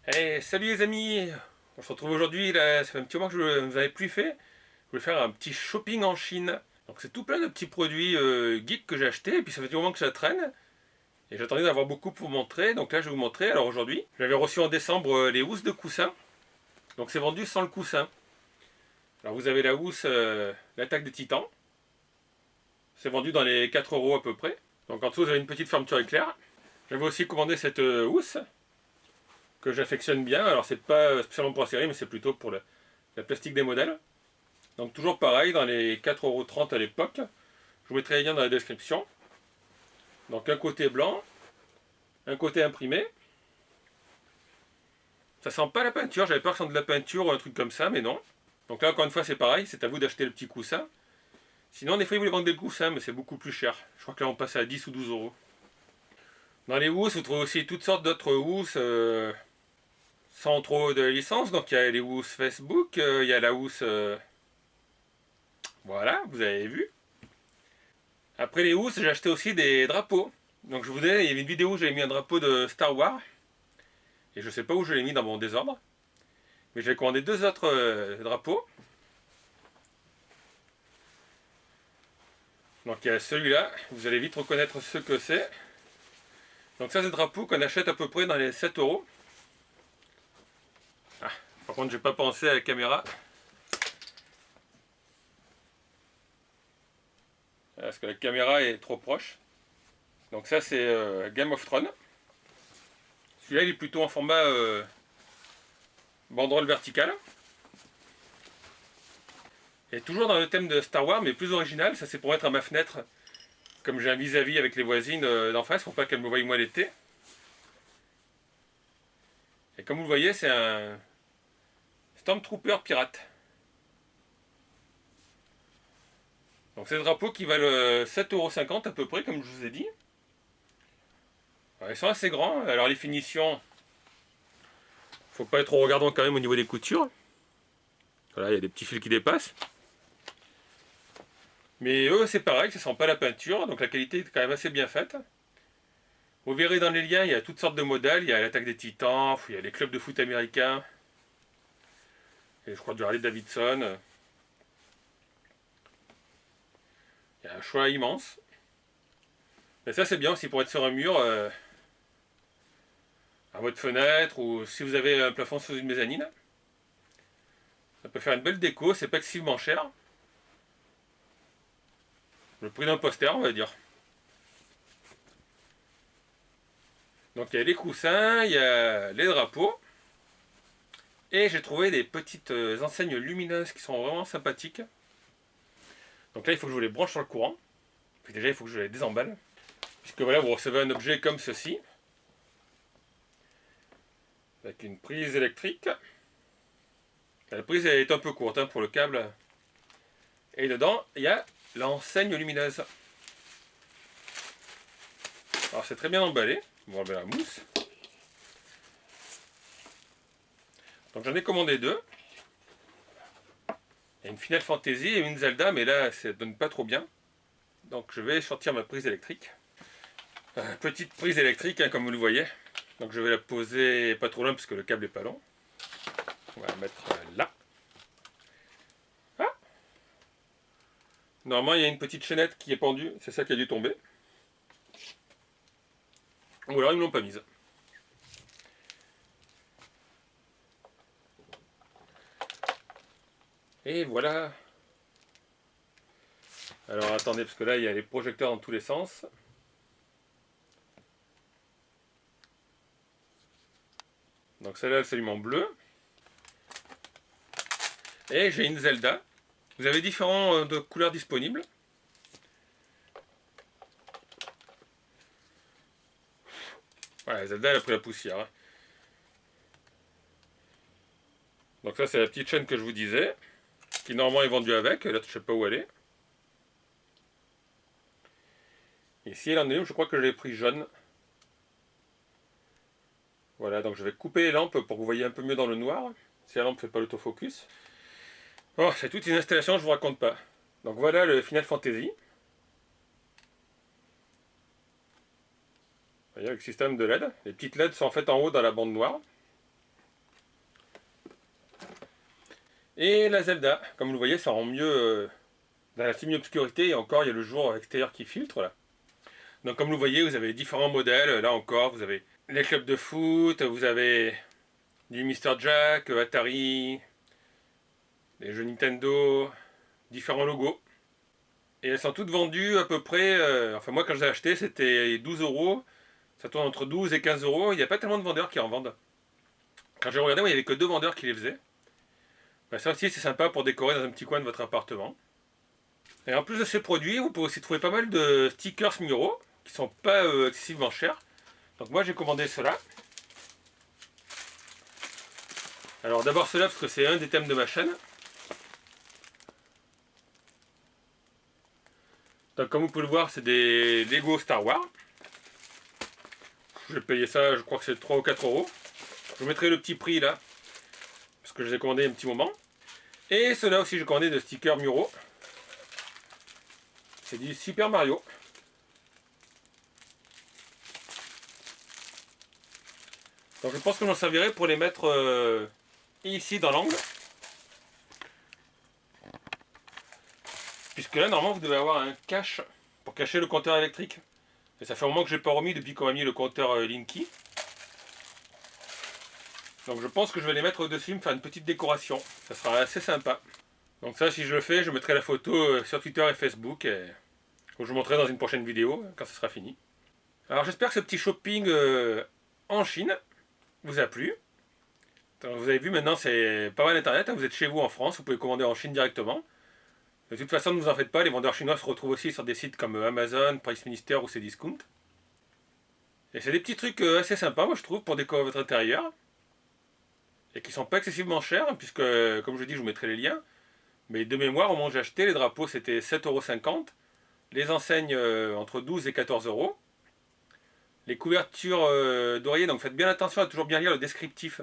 Hey, salut les amis! On se retrouve aujourd'hui, là, ça fait un petit moment que je ne vous avais plus fait. Je voulais faire un petit shopping en Chine. Donc c'est tout plein de petits produits geeks que j'ai achetés, et puis ça fait du moment que ça traîne. Et j'attendais d'avoir beaucoup pour vous montrer, donc là je vais vous montrer. Alors aujourd'hui, j'avais reçu en décembre les housses de coussin. Donc c'est vendu sans le coussin. Alors vous avez la housse, l'attaque des titans. C'est vendu dans les 4 euros à peu près. Donc en dessous vous avez une petite fermeture éclair. J'avais aussi commandé cette housse, que j'affectionne bien. Alors c'est pas spécialement pour la série, mais c'est plutôt pour la plastique des modèles. Donc toujours pareil, dans les 4,30 € à l'époque. Je vous mettrai les liens dans la description. Donc un côté blanc, un côté imprimé. Ça sent pas la peinture, j'avais peur que ça sente de la peinture ou un truc comme ça, mais non. Donc là encore une fois c'est pareil, c'est à vous d'acheter le petit coussin. Sinon des fois ils voulaient vendre des coussins, mais c'est beaucoup plus cher. Je crois que là on passe à 10 ou 12 euros. Dans les housses, vous trouvez aussi toutes sortes d'autres housses sans trop de licence. Donc il y a les housses Facebook, il y a la housse... voilà, vous avez vu. Après les housses, j'ai acheté aussi des drapeaux. Donc je vous disais, il y avait une vidéo où j'avais mis un drapeau de Star Wars. Et je sais pas où je l'ai mis dans mon désordre. Mais j'ai commandé deux autres drapeaux. Donc il y a celui-là, vous allez vite reconnaître ce que c'est. Donc ça c'est des drapeaux qu'on achète à peu près dans les 7 euros. Ah, par contre j'ai pas pensé à la caméra. Parce que la caméra est trop proche. Donc ça c'est Game of Thrones. Celui-là il est plutôt en format banderole verticale. Et toujours dans le thème de Star Wars, mais plus original. Ça c'est pour mettre à ma fenêtre, comme j'ai un vis-à-vis avec les voisines d'en face, pour pas qu'elles me voient moi l'été. Et comme vous le voyez, c'est un Stormtrooper pirate. Donc c'est des drapeaux qui valent 7,50 € à peu près, comme je vous ai dit. Alors, ils sont assez grands. Alors les finitions, faut pas être trop regardant quand même au niveau des coutures. Voilà, il y a des petits fils qui dépassent. Mais eux c'est pareil, ça sent pas la peinture, donc la qualité est quand même assez bien faite. Vous verrez dans les liens, il y a toutes sortes de modèles. Il y a l'attaque des titans, il y a les clubs de foot américains. Et je crois du Harley Davidson. Il y a un choix immense. Mais ça c'est bien aussi pour être sur un mur, à votre fenêtre, ou si vous avez un plafond sous une mezzanine. Ça peut faire une belle déco, c'est pas excessivement cher. Le prix d'un poster, on va dire. Donc il y a les coussins, il y a les drapeaux. Et j'ai trouvé des petites enseignes lumineuses qui sont vraiment sympathiques. Donc là il faut que je vous les branche sur le courant. Puis déjà il faut que je les désemballe. Puisque voilà, vous recevez un objet comme ceci. Avec une prise électrique. La prise est un peu courte pour le câble. Et dedans il y a l'enseigne lumineuse. Alors c'est très bien emballé. On va enlever la mousse. Donc j'en ai commandé deux. Il y a une Final Fantasy et une Zelda, mais là ça donne pas trop bien. Donc je vais sortir ma prise électrique. Petite prise électrique, comme vous le voyez. Donc je vais la poser pas trop loin parce que le câble est pas long. On va la mettre là. Ah, normalement il y a une petite chaînette qui est pendue, c'est ça qui a dû tomber. Ou alors ils ne l'ont pas mise. Et voilà. Alors attendez, parce que là il y a les projecteurs dans tous les sens. Donc celle-là c'est absolument bleu. Et j'ai une Zelda. Vous avez différentes couleurs disponibles. Voilà, la Zelda elle a pris la poussière. Donc ça c'est la petite chaîne que je vous disais. Qui normalement est vendue avec. Là je sais pas où elle est. Ici elle en est une, je crois que je l'ai pris jaune. Voilà, donc je vais couper les lampes pour que vous voyez un peu mieux dans le noir. Si la lampe ne fait pas l'autofocus. Bon, c'est toute une installation, je vous raconte pas. Donc voilà le Final Fantasy. Vous voyez, avec le système de LED. Les petites LED sont en fait en haut dans la bande noire. Et la Zelda, comme vous le voyez, ça rend mieux dans la semi-obscurité, et encore il y a le jour extérieur qui filtre là. Donc comme vous voyez, vous avez différents modèles, là encore, vous avez les clubs de foot, vous avez du Mr. Jack, Atari, les jeux Nintendo, différents logos. Et elles sont toutes vendues à peu près, enfin moi quand je les ai achetées c'était 12 euros, ça tourne entre 12 et 15 euros, il n'y a pas tellement de vendeurs qui en vendent. Quand j'ai regardé, moi, il n'y avait que 2 vendeurs qui les faisaient. Ben, ça aussi c'est sympa pour décorer dans un petit coin de votre appartement. Et en plus de ces produits, vous pouvez aussi trouver pas mal de stickers Miro, qui sont pas excessivement chers. Donc moi j'ai commandé cela. Alors d'abord cela parce que c'est un des thèmes de ma chaîne. Donc comme vous pouvez le voir, c'est des Lego Star Wars. J'ai payé ça, je crois que c'est 3 ou 4 euros. Je vous mettrai le petit prix là, parce que je les ai commandés un petit moment. Et cela aussi j'ai commandé de stickers Muro. C'est du Super Mario. Donc je pense que j'en servirai pour les mettre ici dans l'angle. Puisque là normalement vous devez avoir un cache pour cacher le compteur électrique. Et ça fait un moment que je n'ai pas remis depuis qu'on a mis le compteur Linky. Donc je pense que je vais les mettre au-dessus, me faire une petite décoration. Ça sera assez sympa. Donc ça si je le fais, je mettrai la photo sur Twitter et Facebook. Et je vous montrerai dans une prochaine vidéo quand ce sera fini. Alors j'espère que ce petit shopping en Chine vous a plu. Donc, vous avez vu maintenant c'est pas mal internet, hein. Vous êtes chez vous en France, vous pouvez commander en Chine directement. De toute façon ne vous en faites pas, les vendeurs chinois se retrouvent aussi sur des sites comme Amazon, Price Minister ou Cdiscount. Et c'est des petits trucs assez sympas moi je trouve pour décorer votre intérieur. Et qui sont pas excessivement chers, hein, puisque comme je dis je vous mettrai les liens. Mais de mémoire au moment où j'ai acheté, les drapeaux c'était 7,50 €. Les enseignes entre 12 et 14 euros. Les couvertures d'oreiller, donc faites bien attention à toujours bien lire le descriptif.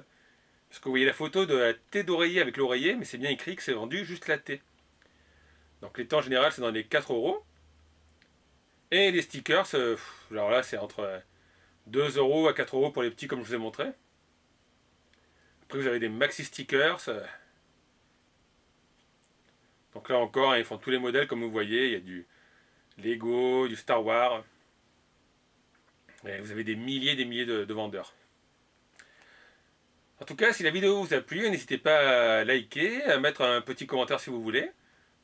Parce que vous voyez la photo de la thé d'oreiller avec l'oreiller, mais c'est bien écrit que c'est vendu juste la thé. Donc les temps en général c'est dans les 4 euros. Et les stickers, alors là c'est entre 2 euros à 4 euros pour les petits comme je vous ai montré. Après vous avez des maxi stickers. Donc là encore, hein, ils font tous les modèles comme vous voyez. Il y a du Lego, du Star Wars. Et vous avez des milliers de vendeurs. En tout cas, si la vidéo vous a plu, n'hésitez pas à liker, à mettre un petit commentaire si vous voulez.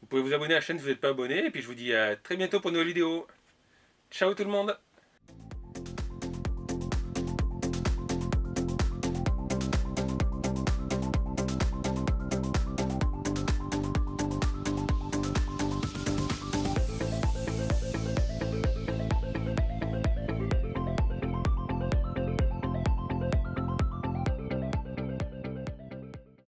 Vous pouvez vous abonner à la chaîne si vous n'êtes pas abonné. Et puis je vous dis à très bientôt pour une nouvelle vidéo. Ciao tout le monde!